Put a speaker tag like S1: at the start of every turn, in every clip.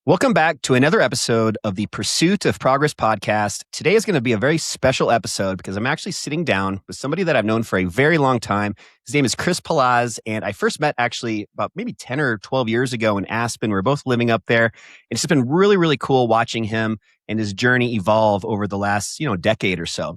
S1: Welcome back to another episode of the Pursuit of Progress podcast. Today is going to be a very special episode because I'm actually sitting down with somebody that I've known for a very long time. His name is Chris Palasz, and I first met actually about maybe 10 or 12 years ago in Aspen. We were both living up there. And it's just been really, really cool watching him and his journey evolve over the last, decade or so.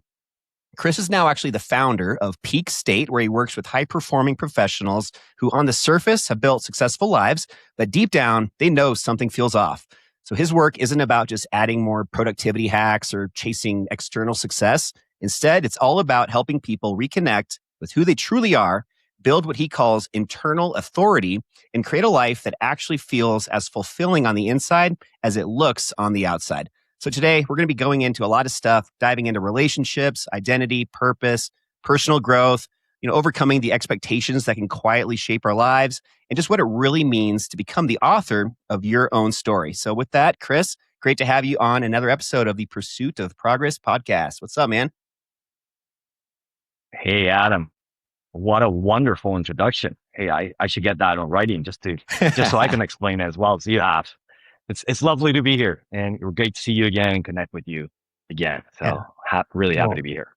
S1: Chris is now actually the founder of Peak State, where he works with high-performing professionals who on the surface have built successful lives, but deep down, they know something feels off. So his work isn't about just adding more productivity hacks or chasing external success. Instead, it's all about helping people reconnect with who they truly are, build what he calls internal authority, and create a life that actually feels as fulfilling on the inside as it looks on the outside. So today we're going to be going into a lot of stuff, diving into relationships, identity, purpose, personal growth, overcoming the expectations that can quietly shape our lives, and just what it really means to become the author of your own story. So with that, Chris, great to have you on another episode of the Pursuit of Progress podcast. What's up, man?
S2: Hey, Adam. What a wonderful introduction. Hey, I should get that on writing just so I can explain it as well as you have. It's lovely to be here, and we're great to see you again and connect with you again. So really happy to be here.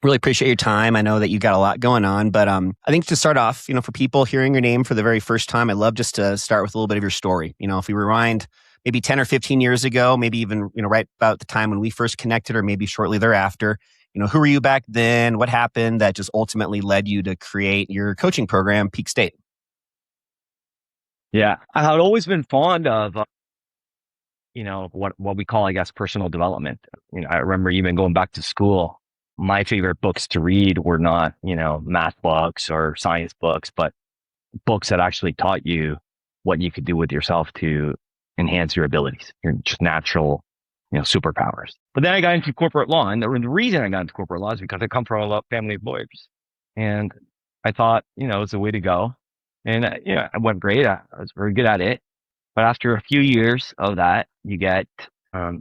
S1: Really appreciate your time. I know that you got a lot going on, but I think to start off, for people hearing your name for the very first time, I'd love just to start with a little bit of your story. If we rewind maybe 10 or 15 years ago, maybe even, right about the time when we first connected or maybe shortly thereafter, who were you back then? What happened that just ultimately led you to create your coaching program, Peak State?
S2: Yeah, I had always been fond of what we call, I guess, personal development. I remember even going back to school, my favorite books to read were not, math books or science books, but books that actually taught you what you could do with yourself to enhance your abilities, your just natural, superpowers. But then I got into corporate law, and the reason I got into corporate law is because I come from a family of lawyers, and I thought, it was the way to go. And, I went great. I was very good at it. But after a few years of that, you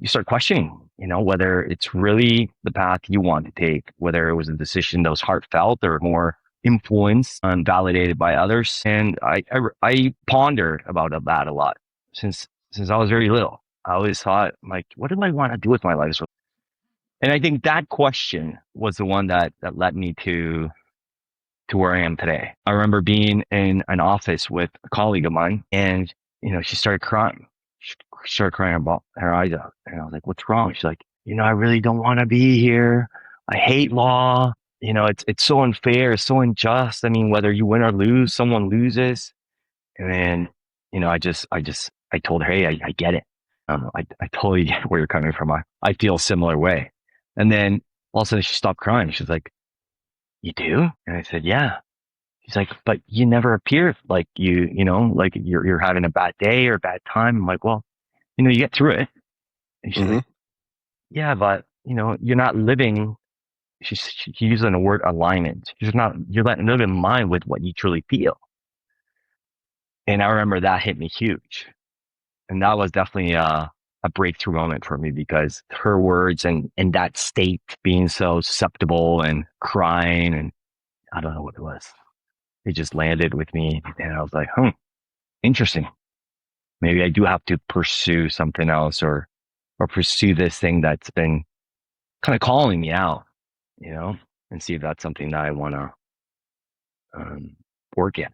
S2: start questioning, whether it's really the path you want to take, whether it was a decision that was heartfelt or more influenced and validated by others. And I pondered about that a lot since I was very little. I always thought, like, what do I want to do with my life? And I think that question was the one that led me to where I am today. I remember being in an office with a colleague of mine, and she started crying. She started crying about her eyes out. And I was like, what's wrong? She's like, I really don't want to be here. I hate law. It's so unfair. It's so unjust. I mean, whether you win or lose, someone loses. And then, I told her, hey, I get it. I totally get where you're coming from. I feel a similar way. And then all of a sudden she stopped crying. She's like, you do? And I said, yeah. He's like, but you never appear like like you're having a bad day or a bad time. I'm like, well, you get through it. And she's like, yeah, but you're not living. She's using the word alignment. You're living in line with what you truly feel. And I remember that hit me huge. And that was definitely a breakthrough moment for me, because her words and that state being so susceptible and crying, and I don't know what it was. It just landed with me, and I was like, interesting. Maybe I do have to pursue something else or pursue this thing that's been kind of calling me out, and see if that's something that I want to work at.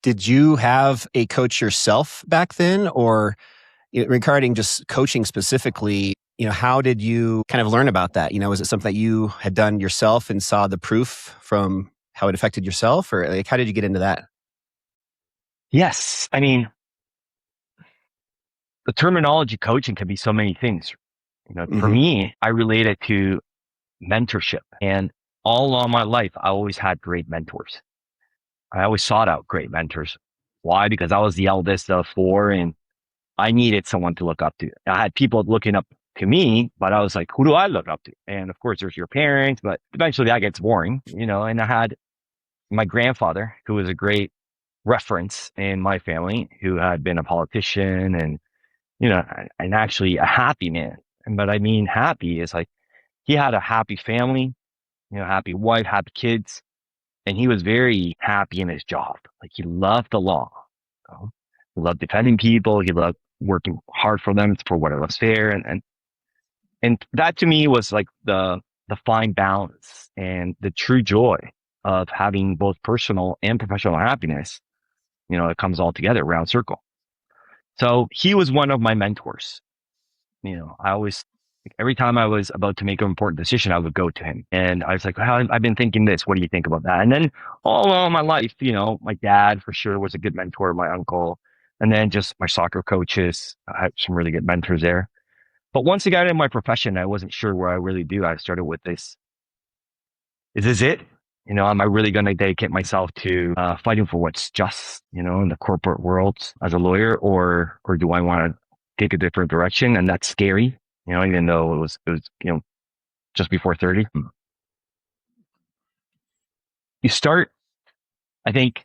S1: Did you have a coach yourself back then, or regarding just coaching specifically, how did you kind of learn about that? Was it something that you had done yourself and saw the proof from how it affected yourself, or like, how did you get into that?
S2: Yes. I mean, the terminology coaching can be so many things. For me, I relate it to mentorship, and all along my life, I always had great mentors. I always sought out great mentors. Why? Because I was the eldest of four, and I needed someone to look up to. I had people looking up to me, but I was like, who do I look up to? And of course, there's your parents, but eventually that gets boring, and I had my grandfather, who was a great reference in my family, who had been a politician and, and actually a happy man. But I mean, happy is like, he had a happy family, happy wife, happy kids. And he was very happy in his job. Like, he loved the law. He loved defending people. He loved working hard for them for what was fair. And that to me was like the fine balance and the true joy of having both personal and professional happiness. It comes all together, round circle. So he was one of my mentors. I always, every time I was about to make an important decision, I would go to him. And I was like, well, I've been thinking this. What do you think about that? And then all along my life, my dad for sure was a good mentor, my uncle, and then just my soccer coaches. I had some really good mentors there. But once I got into my profession, I wasn't sure where I really do. I started with this. Is this it? Am I really going to dedicate myself to fighting for what's just, in the corporate world as a lawyer, or do I want to take a different direction? And that's scary, even though it was, just before 30. You start, I think,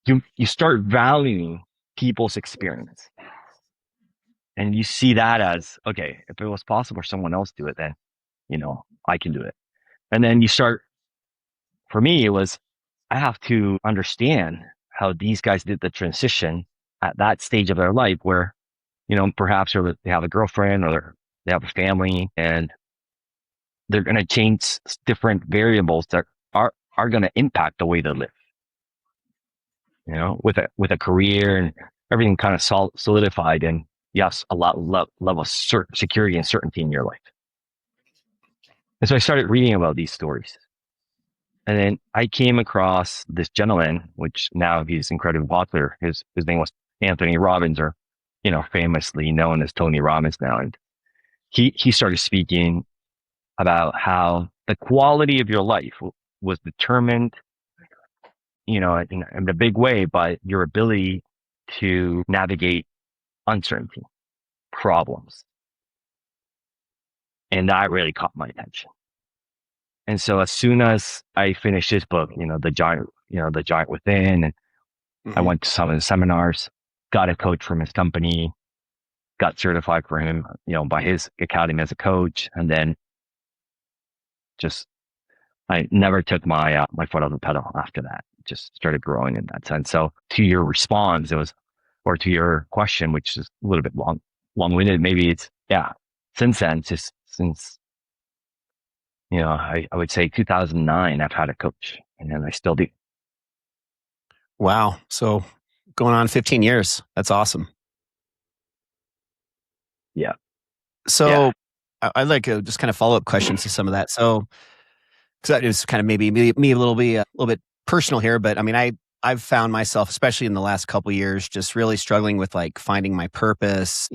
S2: you start valuing people's experience, and you see that as, okay, if it was possible for someone else to do it, then, I can do it. And then you start, for me, it was, I have to understand how these guys did the transition at that stage of their life where, perhaps they have a girlfriend or they have a family, and they're going to change different variables that are going to impact the way they live, with a career and everything kind of solidified. And yes, a level of security and certainty in your life. And so I started reading about these stories. And then I came across this gentleman, which now he's incredibly popular. His name was Anthony Robbins, or, famously known as Tony Robbins now. And he started speaking about how the quality of your life was determined, in a big way by your ability to navigate uncertainty, problems. And that really caught my attention. And so as soon as I finished his book, the giant within, and I went to some of the seminars, got a coach from his company, got certified for him, by his academy as a coach. And then I never took my foot off the pedal after that. Just started growing in that sense. So to your response, or to your question, which is a little bit long-winded, maybe it's, since then, I would say 2009, I've had a coach, and then I still do.
S1: Wow. So going on 15 years. That's awesome.
S2: Yeah.
S1: So I'd like to just kind of follow up questions to some of that. So, because that is kind of maybe me a little bit personal here, but I mean, I've found myself, especially in the last couple of years, just really struggling with like finding my purpose.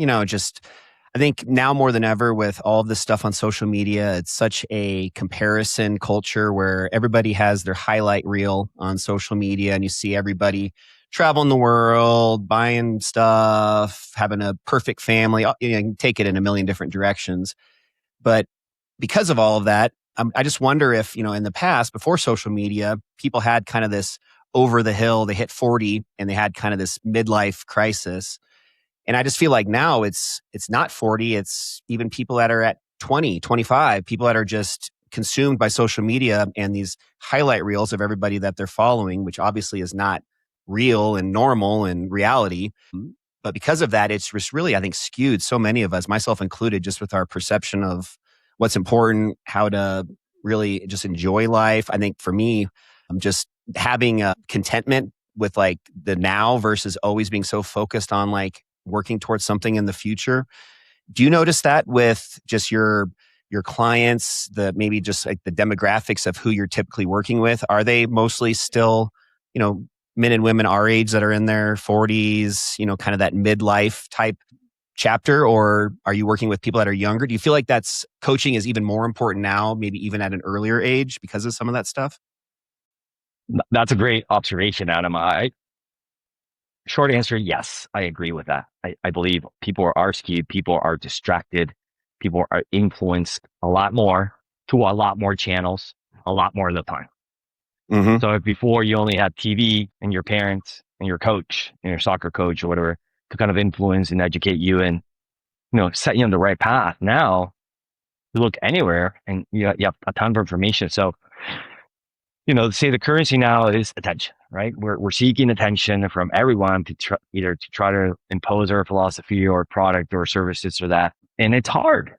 S1: I think now more than ever with all of this stuff on social media, it's such a comparison culture where everybody has their highlight reel on social media, and you see everybody traveling the world, buying stuff, having a perfect family. You can take it in a million different directions. But because of all of that, I just wonder if, in the past, before social media, people had kind of this over the hill, they hit 40 and they had kind of this midlife crisis. And I just feel like now it's not 40, it's even people that are at 20, 25, people that are just consumed by social media and these highlight reels of everybody that they're following, which obviously is not real and normal and reality. But because of that, it's just really, I think, skewed so many of us, myself included, just with our perception of what's important, how to really just enjoy life. I think for me, I'm just having a contentment with like the now versus always being so focused on like working towards something in the future. Do you notice that with just your clients, maybe just like the demographics of who you're typically working with? Are they mostly still, men and women our age that are in their 40s, kind of that midlife type chapter? Or are you working with people that are younger? Do you feel like coaching is even more important now, maybe even at an earlier age because of some of that stuff?
S2: That's a great observation, Adam. Short answer, yes, I agree with that. I believe people are skewed, people are distracted, people are influenced a lot more to a lot more channels, a lot more of the time.
S1: Mm-hmm.
S2: So if before you only had TV and your parents and your coach and your soccer coach or whatever to kind of influence and educate you and, set you on the right path. Now you look anywhere and you have a ton of information. So say the currency now is attention, right? We're seeking attention from everyone either to try to impose our philosophy or product or services or that. And it's hard.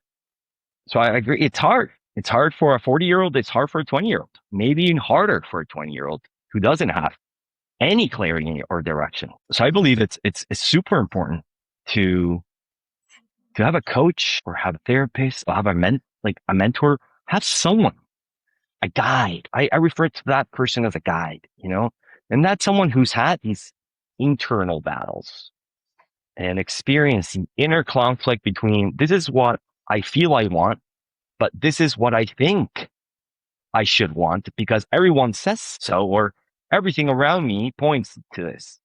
S2: So I agree. It's hard. It's hard for a 40-year-old. It's hard for a 20-year-old, maybe even harder for a 20-year-old who doesn't have any clarity or direction. So I believe it's super important to have a coach or have a therapist or have a mentor, have someone, a guide. I refer to that person as a guide, and that's someone who's had these internal battles and experiencing inner conflict between this is what I feel I want, but this is what I think I should want because everyone says so, or everything around me points to this.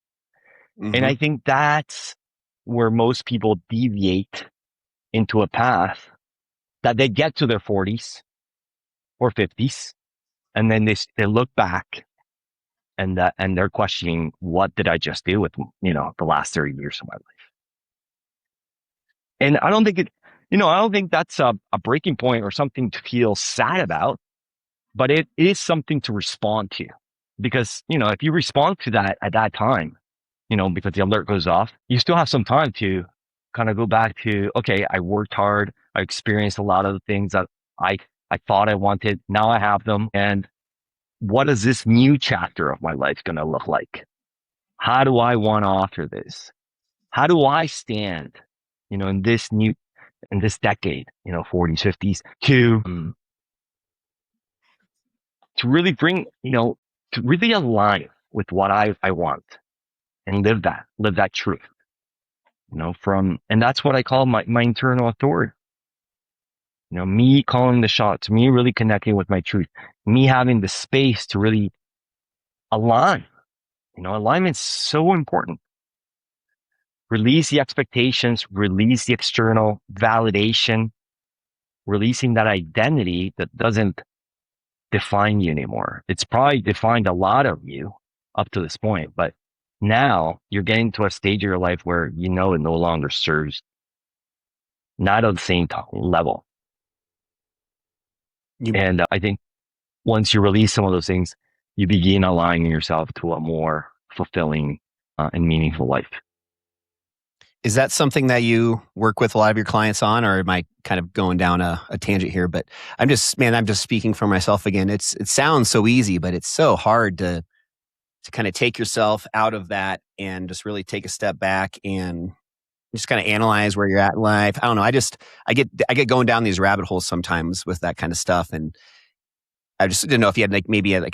S1: Mm-hmm.
S2: And I think that's where most people deviate into a path that they get to their 40s or 50s, and then they look back and they're questioning, what did I just do with, the last 30 years of my life? And I don't think that's a breaking point or something to feel sad about, but it is something to respond to, because, if you respond to that at that time, because the alert goes off, you still have some time to kind of go back to, okay, I worked hard. I experienced a lot of the things that I thought I wanted. Now I have them. And what is this new chapter of my life going to look like? How do I want to alter this? How do I stand, in this decade, 40s, 50s, to really bring, to really align with what I want and live that truth, and that's what I call my internal authority. Me calling the shots, me really connecting with my truth, me having the space to really align. Alignment's so important. Release the expectations, release the external validation, releasing that identity that doesn't define you anymore. It's probably defined a lot of you up to this point, but now you're getting to a stage of your life where it no longer serves, not on the same level. And I think once you release some of those things, you begin aligning yourself to a more fulfilling and meaningful life.
S1: Is that something that you work with a lot of your clients on, or am I kind of going down a tangent here? But I'm just speaking for myself again. It sounds so easy, but it's so hard to kind of take yourself out of that and just really take a step back and just kind of analyze where you're at in life. I don't know. I get going down these rabbit holes sometimes with that kind of stuff. And I just didn't know if you had maybe an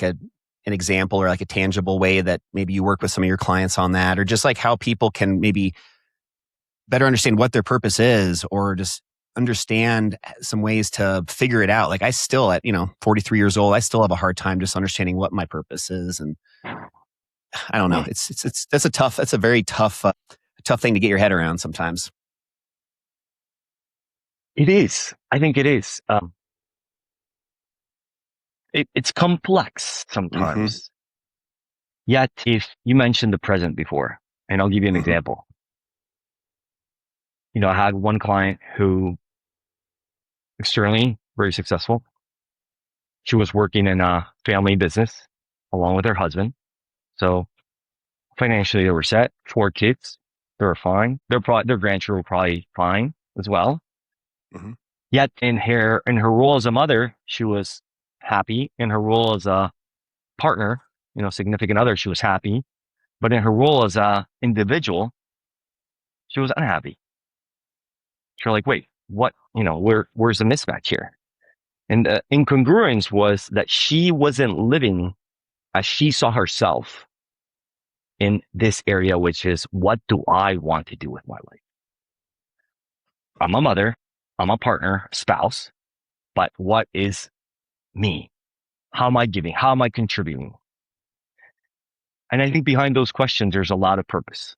S1: example or a tangible way that maybe you work with some of your clients on that, or just how people can maybe better understand what their purpose is, or just understand some ways to figure it out. I still, at 43 years old, I still have a hard time just understanding what my purpose is. And I don't know. That's a very tough thing to get your head around sometimes.
S2: It is. I think it is. It's complex sometimes. Mm-hmm. Yet, if you mentioned the present before, and I'll give you an example. I had one client who externally very successful. She was working in a family business along with her husband. So financially they were set, 4 kids. They were fine. Their grandchildren were probably fine as well. Mm-hmm. Yet in her role as a mother, she was happy. In her role as a partner, significant other, she was happy. But in her role as a individual, she was unhappy. You're like, wait, what? Where's the mismatch here? And the incongruence was that she wasn't living as she saw herself in this area, which is, what do I want to do with my life? I'm a mother, I'm a partner, spouse, but what is me? How am I giving? How am I contributing? And I think behind those questions, there's a lot of purpose.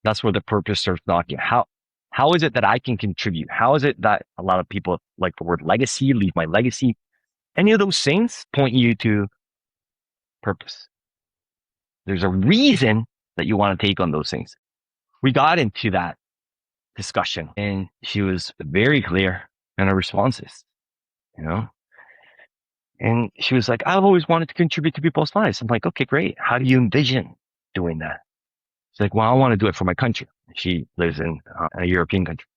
S2: That's where the purpose starts knocking. How is it that I can contribute? How is it that a lot of people like the word legacy, leave my legacy? Any of those things point you to purpose. There's a reason that you want to take on those things. We got into that discussion and she was very clear in her responses. And she was like, I've always wanted to contribute to people's lives. I'm like, okay, great. How do you envision doing that? She's like, well, I want to do it for my country. She lives in a European country.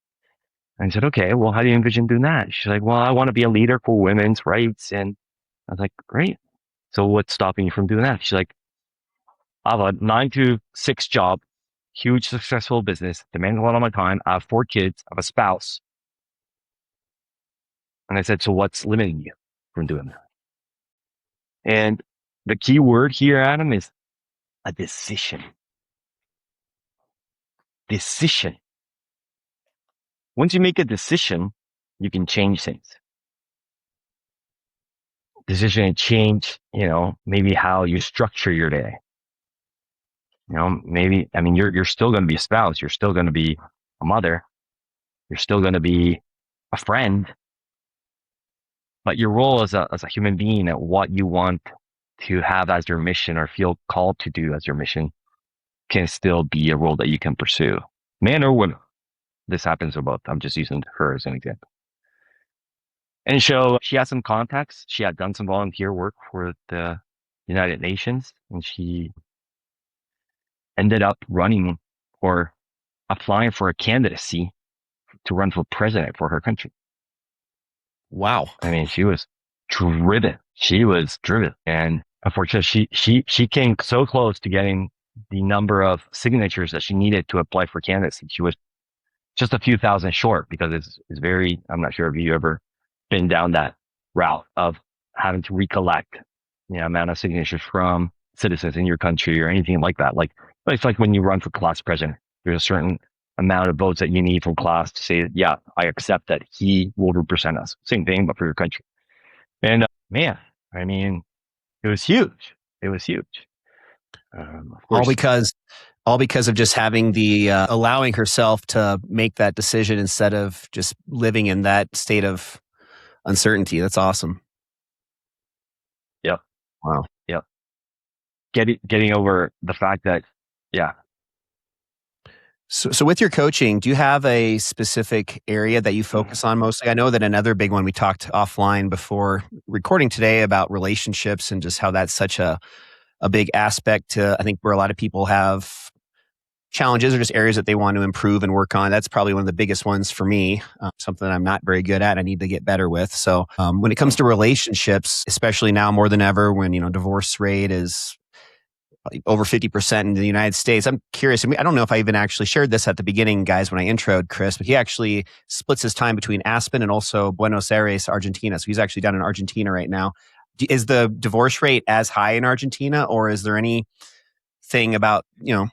S2: And I said, okay, well, how do you envision doing that? She's like, well, I want to be a leader for women's rights. And I was like, great. So what's stopping you from doing that? She's like, I have a 9 to 6 job, huge successful business, demands a lot of my time. I have 4 kids. I have a spouse. And I said, so what's limiting you from doing that? And the key word here, Adam, is a decision. Decision. Once you make a decision, you can change things. Decision and change, maybe how you structure your day. Maybe, you're still going to be a spouse. You're still going to be a mother. You're still going to be a friend. But your role as a human being and what you want to have as your mission or feel called to do as your mission can still be a role that you can pursue, man or woman. This happens with both. I'm just using her as an example. And so she had some contacts. She had done some volunteer work for the United Nations, and she ended up running or applying for a candidacy to run for president for her country.
S1: Wow.
S2: She was driven. And unfortunately, she came so close to getting the number of signatures that she needed to apply for candidacy. She was just a few thousand short because it's very, I'm not sure if you ever been down that route of having to recollect the amount of signatures from citizens in your country or anything like that. Like, it's like when you run for class president, there's a certain amount of votes that you need from class to say, yeah, I accept that he will represent us. Same thing, but for your country. And man, it was huge. It was huge. Of course,
S1: all because of just having the allowing herself to make that decision instead of just living in that state of uncertainty. That's awesome.
S2: Yep.
S1: Wow.
S2: Yep. Getting over the fact that, yeah.
S1: So with your coaching, do you have a specific area that you focus on mostly? I know that another big one we talked offline before recording today about relationships and just how that's such a big aspect to, I think, where a lot of people have challenges or just areas that they want to improve and work on. That's probably one of the biggest ones for me, something that I'm not very good at. I need to get better with. So when it comes to relationships, especially now more than ever, when, divorce rate is over 50% in the United States. I'm curious. I don't know if I even actually shared this at the beginning, guys, when I introed Chris, but he actually splits his time between Aspen and also Buenos Aires, Argentina. So he's actually down in Argentina right now. Is the divorce rate as high in Argentina, or is there any thing about,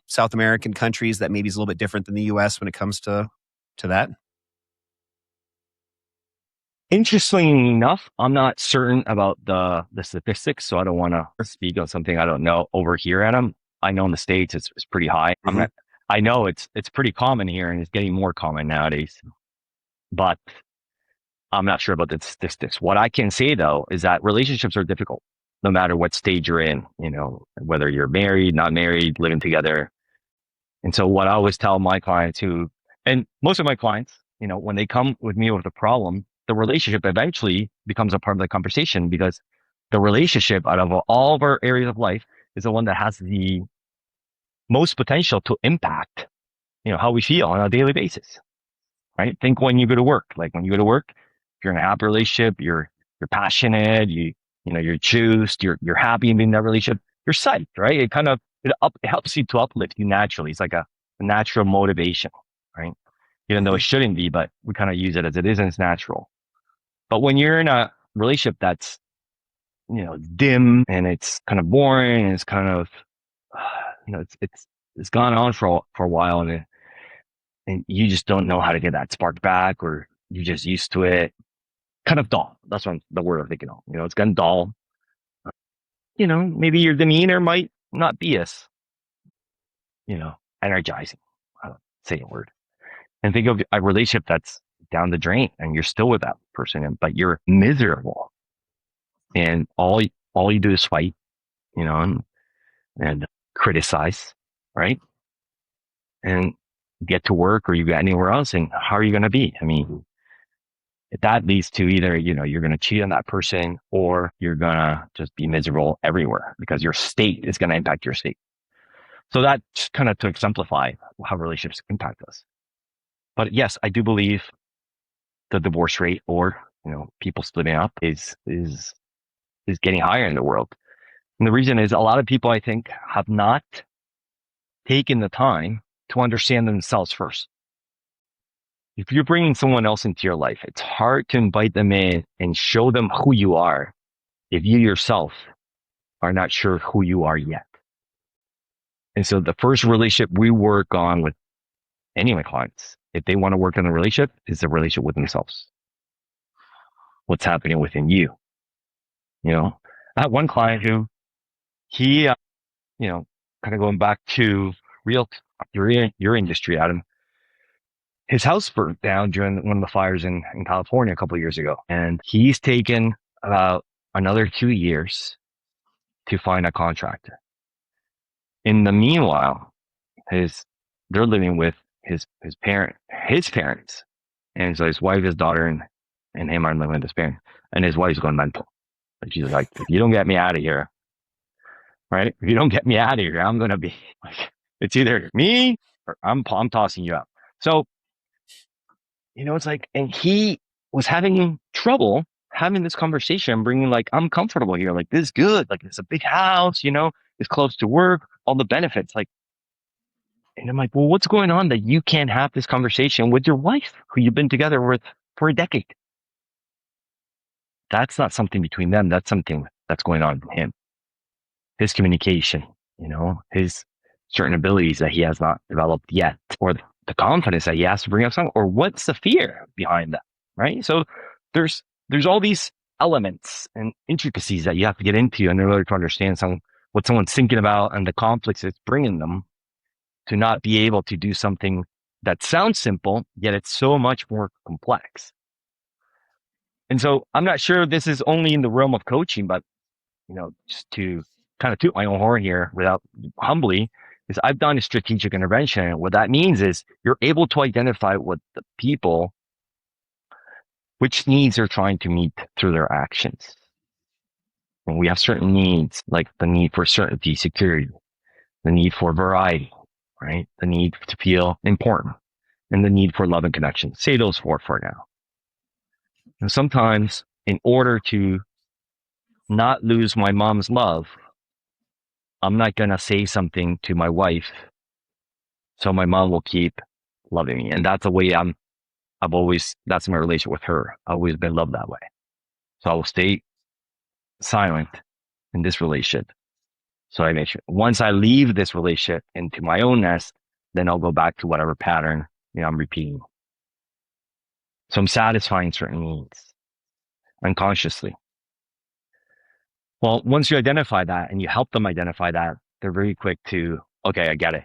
S1: South American countries that maybe is a little bit different than the US when it comes to that?
S2: Interestingly enough, I'm not certain about the statistics, so I don't want to speak on something I don't know over here, Adam. I know in the States it's pretty high. Mm-hmm. I know it's pretty common here, and it's getting more common nowadays. But I'm not sure about the statistics. What I can say, though, is that relationships are difficult, no matter what stage you're in, whether you're married, not married, living together. And so what I always tell my clients and most of my clients, when they come with me with a problem, the relationship eventually becomes a part of the conversation, because the relationship out of all of our areas of life is the one that has the most potential to impact, how we feel on a daily basis, right? Think when you go to work, like when you go to work, if you're in a happy relationship, you're passionate, you're juiced, you're happy in that relationship, you're psyched, right? It helps you to uplift you naturally. It's like a natural motivation, right? Even though it shouldn't be, but we kind of use it as it is, and it's natural. But when you're in a relationship that's, dim and it's kind of boring and it's kind of, it's gone on for a while, and you just don't know how to get that spark back, or you're just used to it, kind of dull. That's the word I'm thinking of. It's gotten dull. Maybe your demeanor might not be as, energizing. I don't say a word. And think of a relationship that's down the drain, and you're still with that person, but you're miserable, and all you do is fight, and criticize, right? And get to work, or you get anywhere else, and how are you going to be? that leads to either, you're going to cheat on that person or you're going to just be miserable everywhere because your state is going to impact your state. So that just kind of to exemplify how relationships impact us. But yes, I do believe the divorce rate or, people splitting up is getting higher in the world. And the reason is a lot of people, I think, have not taken the time to understand themselves first. If you're bringing someone else into your life, it's hard to invite them in and show them who you are if you yourself are not sure who you are yet. And so the first relationship we work on with any of my clients, if they want to work on a relationship, is the relationship with themselves. What's happening within you? I had one client who he, kind of going back to your industry, Adam. His house burnt down during one of the fires in California a couple of years ago. And he's taken about another 2 years to find a contractor. In the meanwhile, they're living with his parents. And so his wife, his daughter, and him are living with his parents. And his wife's going mental. Like she's like, if you don't get me out of here, right? If you don't get me out of here, I'm going to be like, it's either me or I'm tossing you out. So, it's like, and he was having trouble having this conversation, bringing like, I'm comfortable here. Like, this is good. Like, it's a big house, it's close to work, all the benefits. Like, and I'm like, well, what's going on that you can't have this conversation with your wife who you've been together with for a decade? That's not something between them. That's something that's going on with him. His communication, his certain abilities that he has not developed yet, or the confidence that he has to bring up something, or what's the fear behind that, right? So there's all these elements and intricacies that you have to get into in order to understand what someone's thinking about and the conflicts it's bringing them to not be able to do something that sounds simple, yet it's so much more complex. And so I'm not sure this is only in the realm of coaching, but, just to kind of toot my own horn here without humbly, is I've done a strategic intervention. What that means is you're able to identify what the people, which needs they're trying to meet through their actions. And we have certain needs, like the need for certainty, security, the need for variety, right? The need to feel important, and the need for love and connection. Say those four for now. And sometimes in order to not lose my mom's love, I'm not going to say something to my wife so my mom will keep loving me. And that's the way that's my relationship with her. I've always been loved that way. So I will stay silent in this relationship. So I make sure once I leave this relationship into my own nest, then I'll go back to whatever pattern, I'm repeating. So I'm satisfying certain needs unconsciously. Well, once you identify that and you help them identify that, they're very quick to, okay, I get it.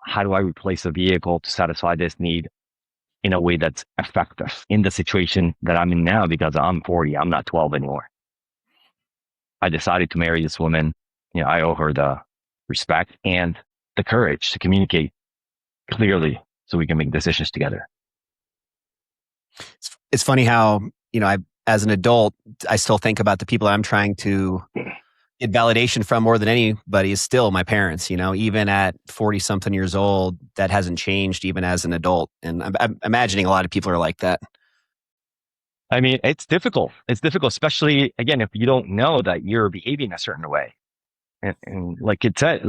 S2: How do I replace the vehicle to satisfy this need in a way that's effective in the situation that I'm in now? Because I'm 40, I'm not 12 anymore. I decided to marry this woman. I owe her the respect and the courage to communicate clearly so we can make decisions together.
S1: It's funny how, as an adult, I still think about the people I'm trying to get validation from more than anybody is still my parents, even at 40 something years old, that hasn't changed even as an adult. And I'm imagining a lot of people are like that.
S2: I mean, it's difficult. It's difficult, especially again, if you don't know that you're behaving a certain way. And like it said,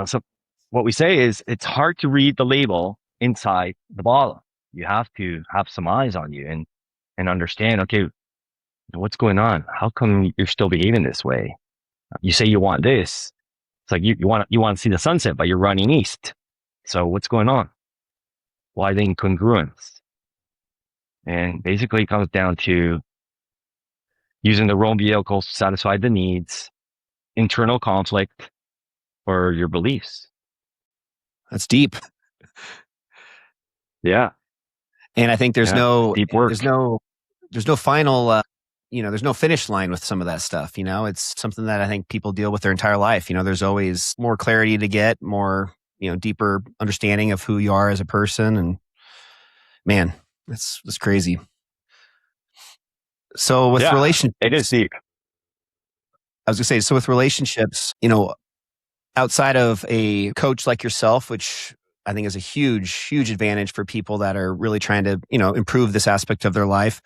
S2: so what we say is it's hard to read the label inside the bottle. You have to have some eyes on you and understand, okay, what's going on? How come you're still behaving this way? You say you want this. It's like you want to see the sunset, but you're running east. So what's going on? Why the incongruence? And basically it comes down to using the wrong vehicles to satisfy the needs, internal conflict, or your beliefs.
S1: That's deep.
S2: Yeah.
S1: And I think there's no
S2: deep work.
S1: There's no final, there's no finish line with some of that stuff. It's something that I think people deal with their entire life. There's always more clarity to get, more, deeper understanding of who you are as a person. And man, that's crazy. So with
S2: Yeah,
S1: relationships,
S2: it is deep.
S1: I was gonna say, so with relationships, outside of a coach like yourself, which I think is a huge, huge advantage for people that are really trying to, improve this aspect of their life.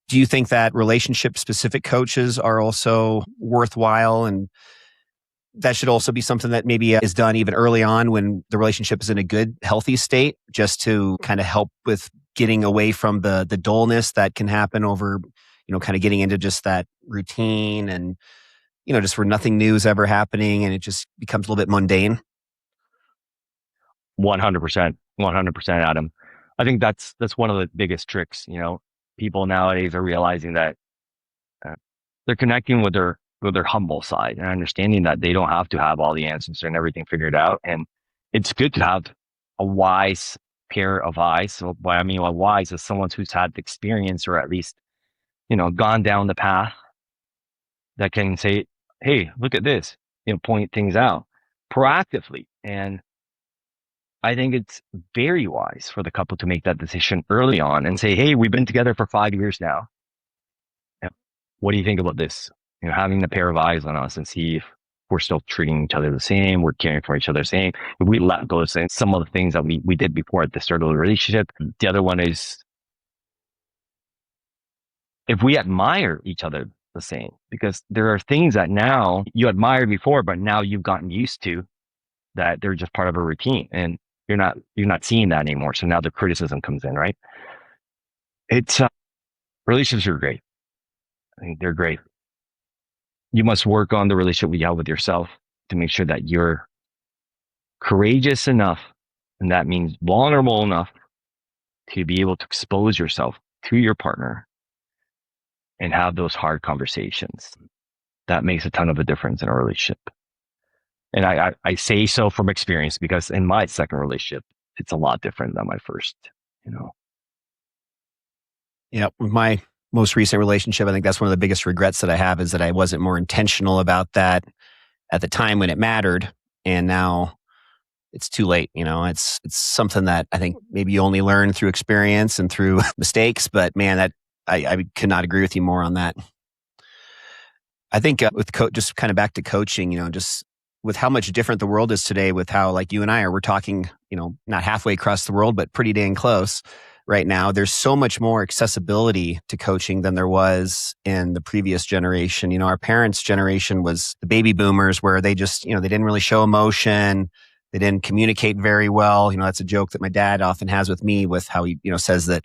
S1: Do you think that relationship specific coaches are also worthwhile, and that should also be something that maybe is done even early on when the relationship is in a good, healthy state, just to kind of help with getting away from the dullness that can happen over, kind of getting into just that routine and, just where nothing new is ever happening and it just becomes a little bit mundane?
S2: 100%, 100%, Adam. I think that's one of the biggest tricks. People nowadays are realizing that uh, they're connecting with their humble side and understanding that they don't have to have all the answers and everything figured out. And it's good to have a wise pair of eyes. So what I mean by wise is someone who's had the experience or at least, gone down the path that can say, hey, look at this, point things out proactively. And I think it's very wise for the couple to make that decision early on and say, hey, we've been together for 5 years now. What do you think about this? Having a pair of eyes on us and see if we're still treating each other the same, we're caring for each other the same. If we let go of some of the things that we did before at the start of the relationship. The other one is if we admire each other the same, because there are things that now you admired before, but now you've gotten used to that they're just part of a routine and you're not seeing that anymore. So now the criticism comes in, right? It's relationships are great. I think they're great. You must work on the relationship you have with yourself to make sure that you're courageous enough, and that means vulnerable enough to be able to expose yourself to your partner and have those hard conversations. That makes a ton of a difference in a relationship. And I say so from experience because in my second relationship, it's a lot different than my first, you know.
S1: Yeah, with my most recent relationship, I think that's one of the biggest regrets that I have is that I wasn't more intentional about that at the time when it mattered, and now it's too late. It's something that I think maybe you only learn through experience and through mistakes. But man, that I could not agree with you more on that. I think with just kind of back to coaching, just with how much different the world is today, with how like you and I are, we're talking, not halfway across the world, but pretty dang close right now. There's so much more accessibility to coaching than there was in the previous generation. Our parents' generation was the baby boomers, where they just, they didn't really show emotion. They didn't communicate very well. That's a joke that my dad often has with me, with how he, says that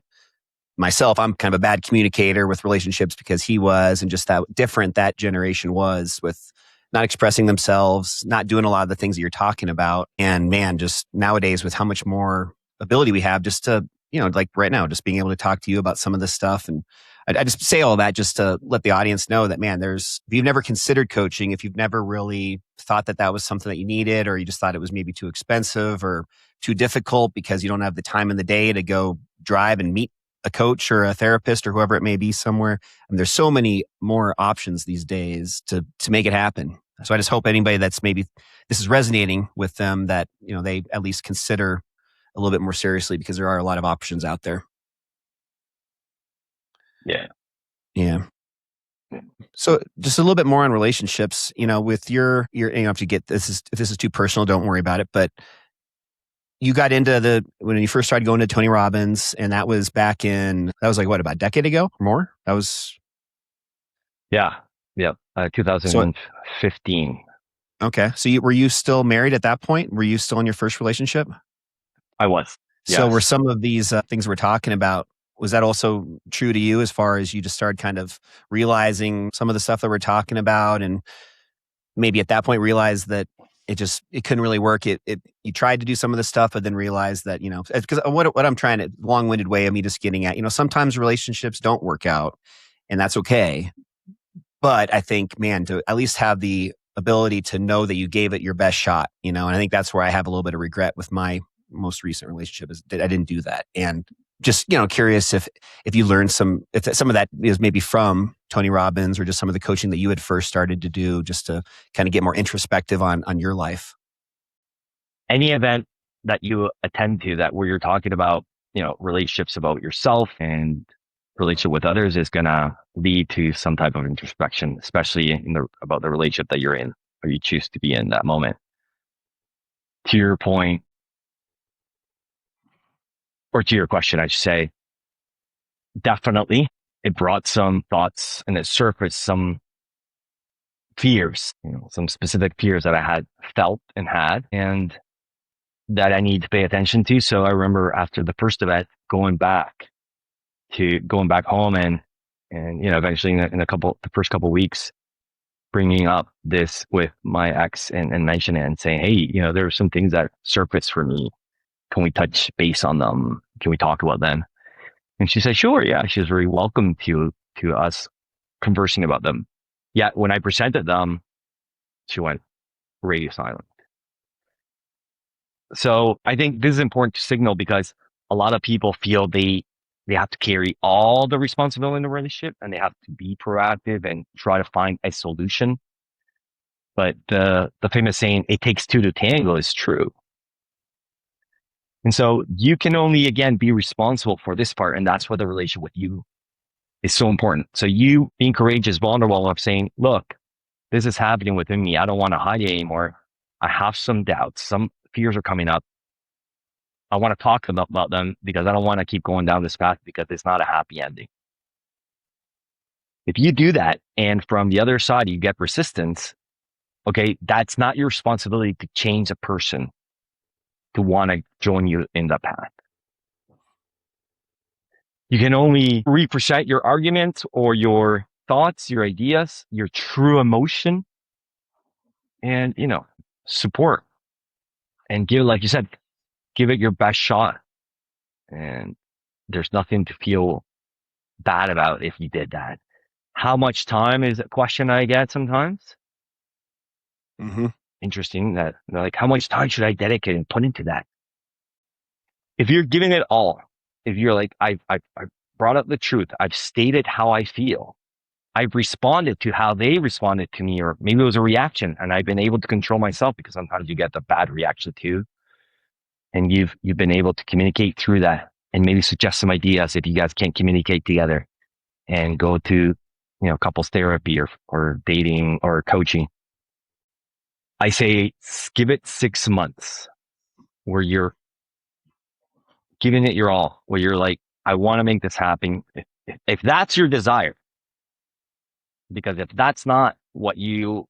S1: myself, I'm kind of a bad communicator with relationships because he was, and just how different that generation was with not expressing themselves, not doing a lot of the things that you're talking about. And man, just nowadays with how much more ability we have just to, like right now, just being able to talk to you about some of this stuff. And I just say all that just to let the audience know that, man, if you've never considered coaching, if you've never really thought that that was something that you needed, or you just thought it was maybe too expensive or too difficult because you don't have the time in the day to go drive and meet a coach or a therapist or whoever it may be somewhere. There's so many more options these days to make it happen. So I just hope anybody that's maybe this is resonating with them, that, they at least consider a little bit more seriously, because there are a lot of options out there.
S2: Yeah.
S1: Yeah. So just a little bit more on relationships, with your, if you get if this is too personal, don't worry about it. But you got into when you first started going to Tony Robbins, and that was like what, about a decade ago or more? That was.
S2: Yeah. 2015.
S1: Okay. So were you still married at that point? Were you still in your first relationship?
S2: I was.
S1: So
S2: Yes.
S1: were some of these things we're talking about, was that also true to you, as far as you just started kind of realizing some of the stuff that we're talking about, and maybe at that point realized that it couldn't really work? You tried to do some of the stuff, but then realized that, because what I'm trying to, long-winded way of me just getting at, sometimes relationships don't work out, and that's okay. But I think, man, to at least have the ability to know that you gave it your best shot, and I think that's where I have a little bit of regret with my most recent relationship, is that I didn't do that. And just, curious if you learned if some of that is maybe from Tony Robbins, or just some of the coaching that you had first started to do, just to kind of get more introspective on your life.
S2: Any event that you attend to that where you're talking about, relationships about yourself and relationship with others is going to lead to some type of introspection, especially about the relationship that you're in or you choose to be in that moment. To your point, or to your question, I should say, definitely it brought some thoughts and it surfaced some fears, some specific fears that I had felt and had and that I need to pay attention to. So I remember after the first event, going back home and eventually in the first couple of weeks, bringing up this with my ex and mentioning it and saying, hey, there are some things that surface for me. Can we touch base on them? Can we talk about them? And she said, sure. Yeah. She was very welcome to us conversing about them. Yet when I presented them, she went radio silent. So I think this is important to signal because a lot of people feel they have to carry all the responsibility in the relationship and they have to be proactive and try to find a solution. But the famous saying, it takes two to tango, is true. And so you can only, again, be responsible for this part. And that's where the relationship with you is so important. So you being courageous, vulnerable of saying, look, this is happening within me. I don't want to hide it anymore. I have some doubts. Some fears are coming up. I want to talk about them because I don't want to keep going down this path because it's not a happy ending. If you do that and from the other side you get resistance, okay, that's not your responsibility to change a person to want to join you in that path. You can only represent your arguments or your thoughts, your ideas, your true emotion, and, support. And give, like you said, give it your best shot. And there's nothing to feel bad about if you did that. How much time is a question I get sometimes.
S1: Mm-hmm.
S2: Interesting that, like, how much time should I dedicate and put into that? If you're giving it all, if you're like, I've brought up the truth, I've stated how I feel, I've responded to how they responded to me, or maybe it was a reaction and I've been able to control myself because sometimes you get the bad reaction too. And you've been able to communicate through that and maybe suggest some ideas if you guys can't communicate together and go to, couples therapy or dating or coaching. I say, give it 6 months where you're giving it your all, where you're like, I want to make this happen. If that's your desire, because if that's not what you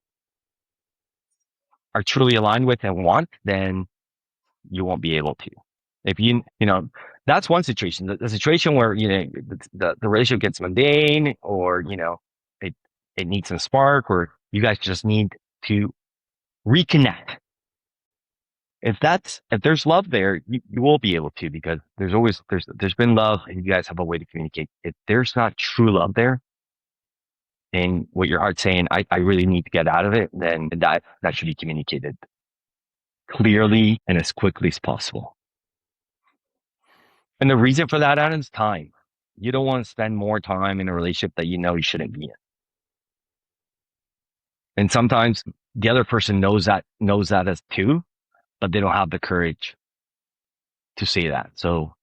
S2: are truly aligned with and want, then you won't be able to. If that's one situation. The situation where, the relationship gets mundane or, it needs some spark or you guys just need to reconnect. If there's love there, you will be able to, because there's been love and you guys have a way to communicate. If there's not true love there and what your heart's saying, I really need to get out of it, then that should be communicated clearly and as quickly as possible. And the reason for that, Adam, is time. You don't want to spend more time in a relationship that you shouldn't be in. And sometimes the other person knows that as too, but they don't have the courage to say that. So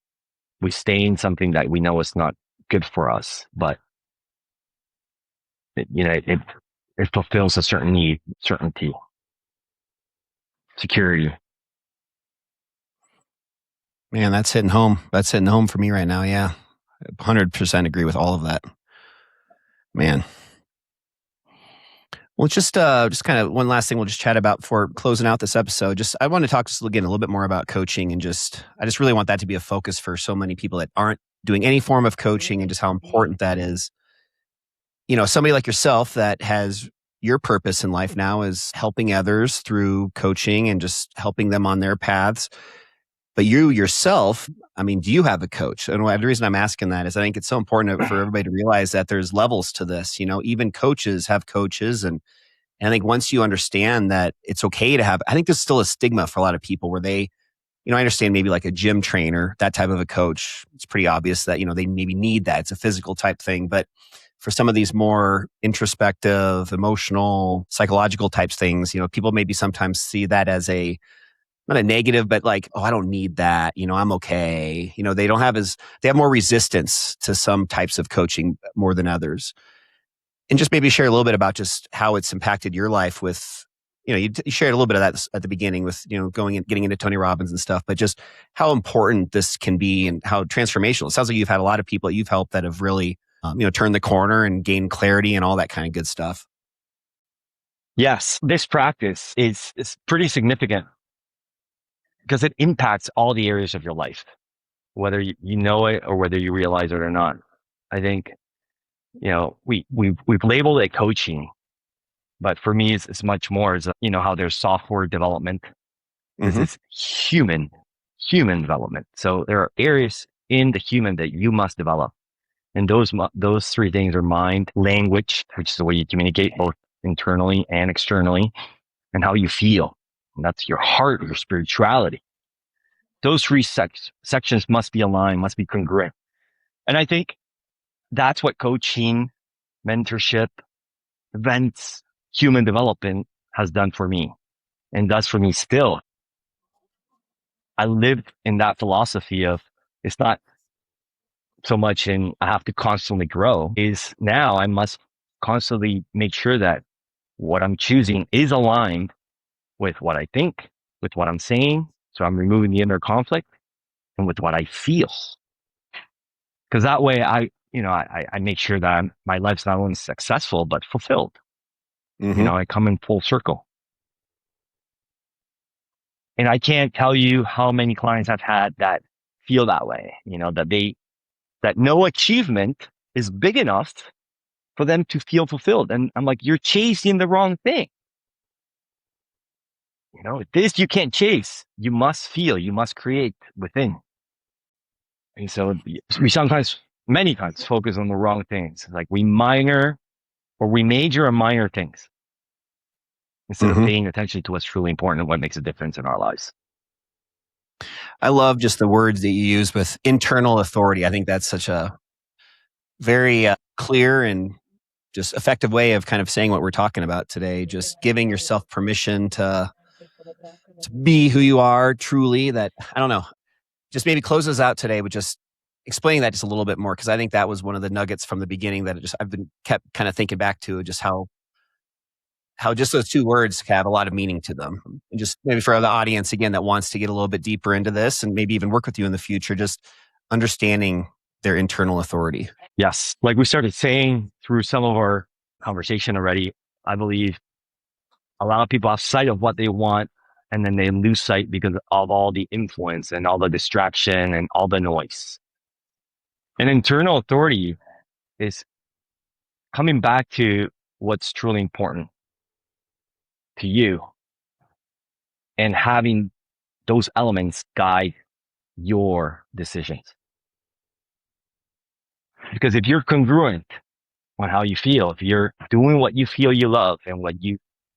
S2: we stay in something that we know is not good for us, but it fulfills a certain need, certainty, security.
S1: Man, that's hitting home. That's hitting home for me right now. Yeah. 100% agree with all of that. Man. Well, just kind of one last thing we'll just chat about before closing out this episode. I want to talk again a little bit more about coaching, and I just really want that to be a focus for so many people that aren't doing any form of coaching, and just how important that is. Somebody like yourself that has your purpose in life now is helping others through coaching and just helping them on their paths. But you yourself, do you have a coach? And the reason I'm asking that is I think it's so important for everybody to realize that there's levels to this. Even coaches have coaches. And I think once you understand that it's okay to have, I think there's still a stigma for a lot of people where they, I understand maybe like a gym trainer, that type of a coach. It's pretty obvious that, they maybe need that. It's a physical type thing. But for some of these more introspective, emotional, psychological types things, people maybe sometimes see that as a not a negative, but like, oh, I don't need that. I'm okay. They don't have they have more resistance to some types of coaching more than others. And just maybe share a little bit about just how it's impacted your life with, you shared a little bit of that at the beginning with, going and getting into Tony Robbins and stuff, but just how important this can be and how transformational. It sounds like you've had a lot of people that you've helped that have really, turned the corner and gained clarity and all that kind of good stuff.
S2: Yes, this practice is pretty significant because it impacts all the areas of your life, whether you know it or whether you realize it or not. I think, we've labeled it coaching, but for me, it's much more as, how there's software development. This is human development. So there are areas in the human that you must develop. And those three things are mind, language, which is the way you communicate both internally and externally, and how you feel. And that's your heart, your spirituality. Those three sections must be aligned, must be congruent. And I think that's what coaching, mentorship, events, human development has done for me and does for me still. I lived in that philosophy of it's not so much in I have to constantly grow, is now I must constantly make sure that what I'm choosing is aligned with what I think, with what I'm saying. So I'm removing the inner conflict and with what I feel. Because that way I make sure that my life's not only successful, but fulfilled. I come in full circle. And I can't tell you how many clients I've had that feel that way, that no achievement is big enough for them to feel fulfilled. And I'm like, you're chasing the wrong thing. This you can't chase. You must feel, you must create within. And so we many times focus on the wrong things. Like we major on minor things instead of paying attention to what's truly important and what makes a difference in our lives.
S1: I love just the words that you use with internal authority. I think that's such a very clear and just effective way of kind of saying what we're talking about today. Just giving yourself permission to be who you are truly. That, I don't know, just maybe close us out today with just explaining that just a little bit more. Cause I think that was one of the nuggets from the beginning that I've been kept kind of thinking back to, just how just those two words have a lot of meaning to them. And just maybe for the audience, again, that wants to get a little bit deeper into this and maybe even work with you in the future, just understanding their internal authority.
S2: Yes. Like we started saying through some of our conversation already, I believe a lot of people have sight of what they want and then they lose sight because of all the influence and all the distraction and all the noise. And internal authority is coming back to what's truly important to you and having those elements guide your decisions. Because if you're congruent on how you feel, if you're doing what you feel you love and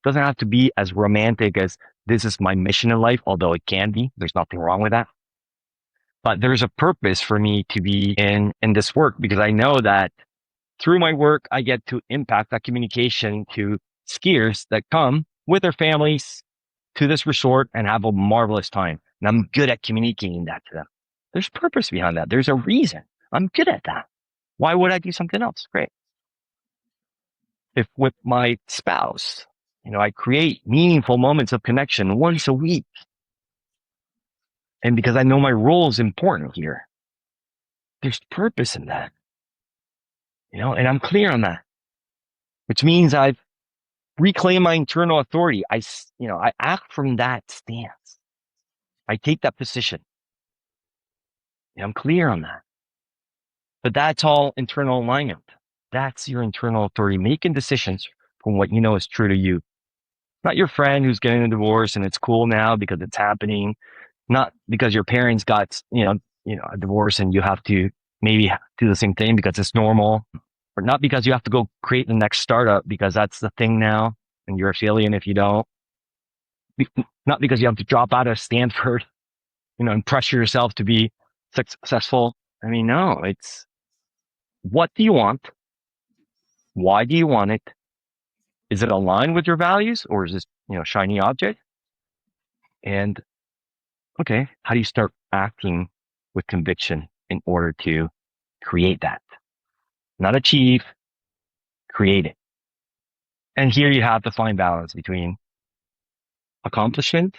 S2: doesn't have to be as romantic as this is my mission in life, although it can be, there's nothing wrong with that. But there's a purpose for me to be in this work because I know that through my work, I get to impact that communication to skiers that come with their families to this resort and have a marvelous time. And I'm good at communicating that to them. There's purpose behind that. There's a reason. I'm good at that. Why would I do something else? Great. If with my spouse, I create meaningful moments of connection once a week. And because I know my role is important here, there's purpose in that. And I'm clear on that, which means I've reclaimed my internal authority. I act from that stance. I take that position. I'm clear on that. But that's all internal alignment. That's your internal authority, making decisions from what you know is true to you. Not your friend who's getting a divorce and it's cool now because it's happening. Not because your parents got, a divorce and you have to maybe do the same thing because it's normal. Or not because you have to go create the next startup because that's the thing now and you're a failure if you don't. Not because you have to drop out of Stanford, and pressure yourself to be successful. I mean, no, it's what do you want? Why do you want it? Is it aligned with your values or is this, shiny object? And okay, how do you start acting with conviction in order to create that? Not achieve, create it. And here you have the fine balance between accomplishment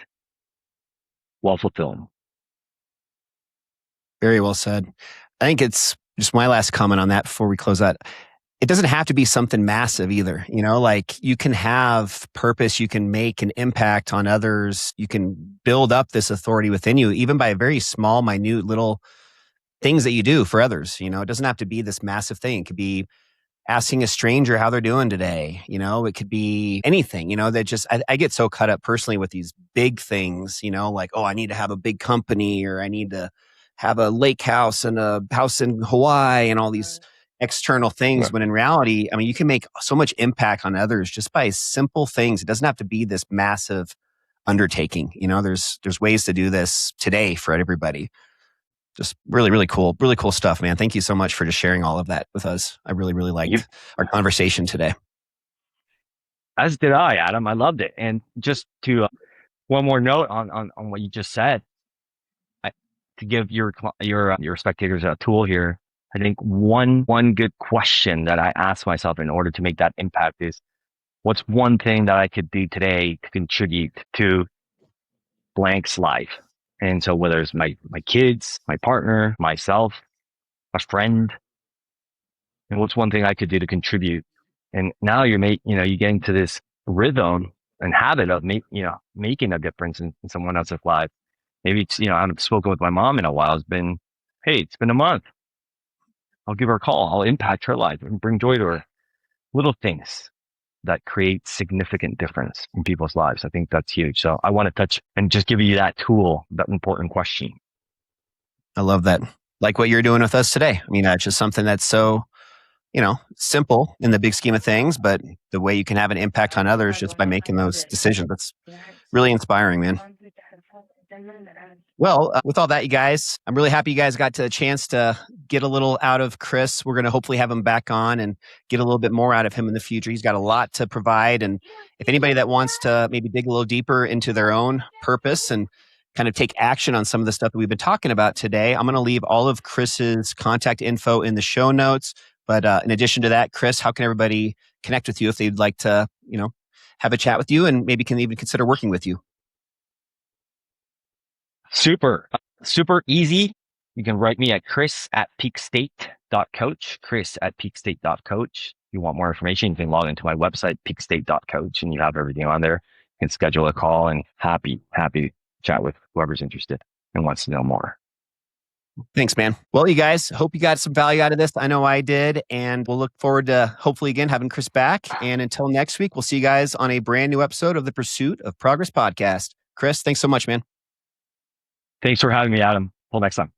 S2: while fulfilling.
S1: Very well said. I think it's just my last comment on that before we close out. It doesn't have to be something massive either. Like you can have purpose, you can make an impact on others, you can build up this authority within you, even by very small, minute little things that you do for others. It doesn't have to be this massive thing. It could be asking a stranger how they're doing today. It could be anything, that just, I get so caught up personally with these big things, like, oh, I need to have a big company, or I need to have a lake house and a house in Hawaii and all these external things.
S2: Right.
S1: When in reality, I mean, you can make so much impact on others just by simple things. It doesn't have to be this massive undertaking. There's ways to do this today for everybody. Just really, really cool stuff, man. Thank you so much for just sharing all of that with us. I really, really liked our conversation today.
S2: As did I, Adam. I loved it. And just to one more note on what you just said, to give your spectators a tool here, I think one good question that I ask myself in order to make that impact is, what's one thing that I could do today to contribute to blank's life? And so whether it's my kids, my partner, myself, a friend, and what's one thing I could do to contribute? And now you get into this rhythm and habit of making a difference in someone else's life. Maybe it's, I haven't spoken with my mom in a while. It's been a month. I'll give her a call. I'll impact her life and bring joy to her. Little things that create significant difference in people's lives. I think that's huge. So I want to touch and just give you that tool, that important question.
S1: I love that. Like what you're doing with us today. I mean, that's just something that's so, simple in the big scheme of things, but the way you can have an impact on others just by making those decisions. That's really inspiring, man. Well, with all that, you guys, I'm really happy you guys got a chance to get a little out of Chris. We're going to hopefully have him back on and get a little bit more out of him in the future. He's got a lot to provide. And if anybody that wants to maybe dig a little deeper into their own purpose and kind of take action on some of the stuff that we've been talking about today, I'm going to leave all of Chris's contact info in the show notes. But in addition to that, Chris, how can everybody connect with you if they'd like to, have a chat with you and maybe can even consider working with you?
S2: Super easy. You can write me at chris@peakstate.coach, chris@peakstate.coach. If you want more information, you can log into my website, peakstate.coach, and you have everything on there. You can schedule a call, and happy to chat with whoever's interested and wants to know more.
S1: Thanks, man. Well, you guys, hope you got some value out of this. I know I did. And we'll look forward to hopefully again having Chris back. And until next week, we'll see you guys on a brand new episode of the Pursuit of Progress podcast. Chris, thanks so much, man.
S2: Thanks for having me, Adam. Till next time.